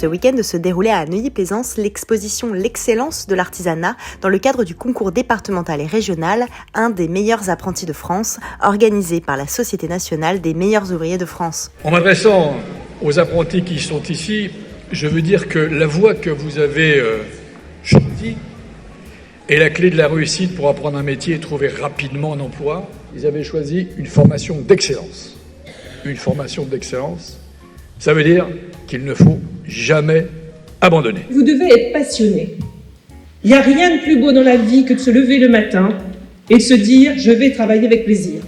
Ce week-end se déroulait à Neuilly-Plaisance l'exposition L'excellence de l'artisanat dans le cadre du concours départemental et régional, un des meilleurs apprentis de France, organisé par la Société nationale des meilleurs ouvriers de France. En m'adressant aux apprentis qui sont ici, je veux dire que la voie que vous avez choisie est la clé de la réussite pour apprendre un métier et trouver rapidement un emploi. Ils avaient choisi une formation d'excellence. Une formation d'excellence, ça veut dire qu'il ne faut jamais abandonner. Vous devez être passionné. Il n'y a rien de plus beau dans la vie que de se lever le matin et de se dire « je vais travailler avec plaisir ».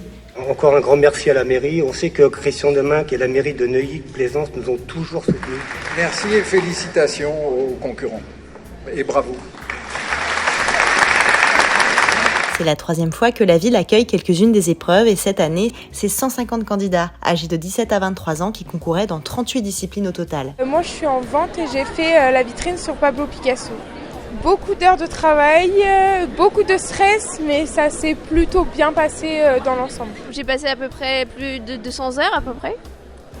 Encore un grand merci à la mairie. On sait que Christian Deminck et la mairie de Neuilly-Plaisance nous ont toujours soutenus. Merci et félicitations aux concurrents. Et bravo. C'est la 3e fois que la ville accueille quelques-unes des épreuves et cette année, c'est 150 candidats âgés de 17 à 23 ans qui concouraient dans 38 disciplines au total. Moi je suis en vente et j'ai fait la vitrine sur Pablo Picasso. Beaucoup d'heures de travail, beaucoup de stress, mais ça s'est plutôt bien passé dans l'ensemble. J'ai passé à peu près plus de 200 heures à peu près.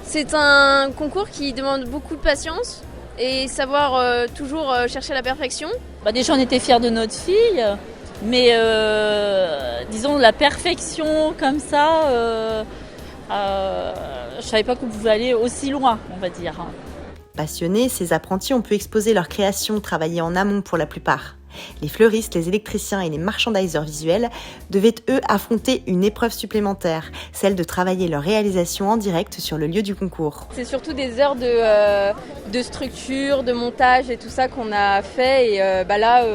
C'est un concours qui demande beaucoup de patience et savoir toujours chercher la perfection. Déjà on était fiers de notre fille. Mais disons la perfection comme ça, je savais pas qu'on pouvait aller aussi loin, on va dire. Passionnés, ces apprentis ont pu exposer leurs créations, travailler en amont pour la plupart. Les fleuristes, les électriciens et les merchandisers visuels devaient eux affronter une épreuve supplémentaire, celle de travailler leur réalisation en direct sur le lieu du concours. C'est surtout des heures de structure, de montage et tout ça qu'on a fait et là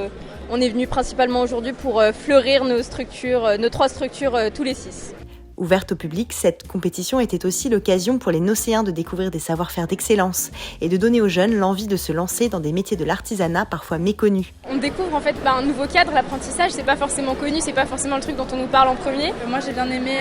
on est venu principalement aujourd'hui pour fleurir nos 3 structures tous les 6. Ouverte au public, cette compétition était aussi l'occasion pour les Nocéens de découvrir des savoir-faire d'excellence et de donner aux jeunes l'envie de se lancer dans des métiers de l'artisanat parfois méconnus. On découvre en fait un nouveau cadre, l'apprentissage, c'est pas forcément connu, c'est pas forcément le truc dont on nous parle en premier. Moi j'ai bien aimé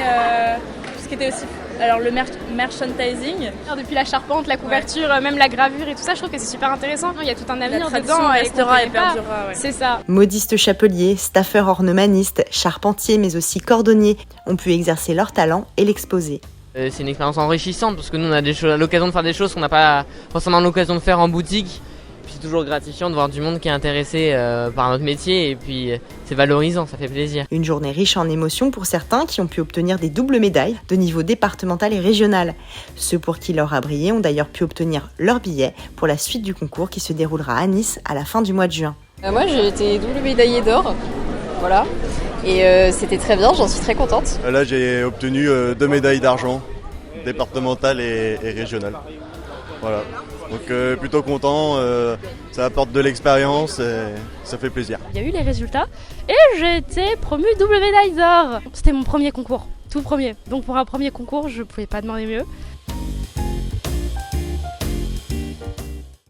tout ce qui était aussi le merchandising. Depuis la charpente, la couverture, même la gravure et tout ça, je trouve que c'est super intéressant. Il y a tout un avenir dedans. Restera et perdurera. Ouais. C'est ça. Modistes chapeliers, staffeurs ornemanistes, charpentiers mais aussi cordonniers ont pu exercer leur talent et l'exposer. C'est une expérience enrichissante parce que nous on a l'occasion de faire des choses qu'on n'a pas forcément l'occasion de faire en boutique. Puis c'est toujours gratifiant de voir du monde qui est intéressé par notre métier et puis c'est valorisant, ça fait plaisir. Une journée riche en émotions pour certains qui ont pu obtenir des doubles médailles de niveau départemental et régional. Ceux pour qui l'or a brillé ont d'ailleurs pu obtenir leur billet pour la suite du concours qui se déroulera à Nice à la fin du mois de juin. Moi j'ai été double médaillée d'or, voilà. Et c'était très bien, j'en suis très contente. Là j'ai obtenu 2 médailles d'argent, départementale et régionale. Voilà. Donc plutôt content, ça apporte de l'expérience et ça fait plaisir. Il y a eu les résultats et j'ai été promue double médaille d'or. C'était mon premier concours, tout premier. Donc pour un premier concours, je pouvais pas demander mieux.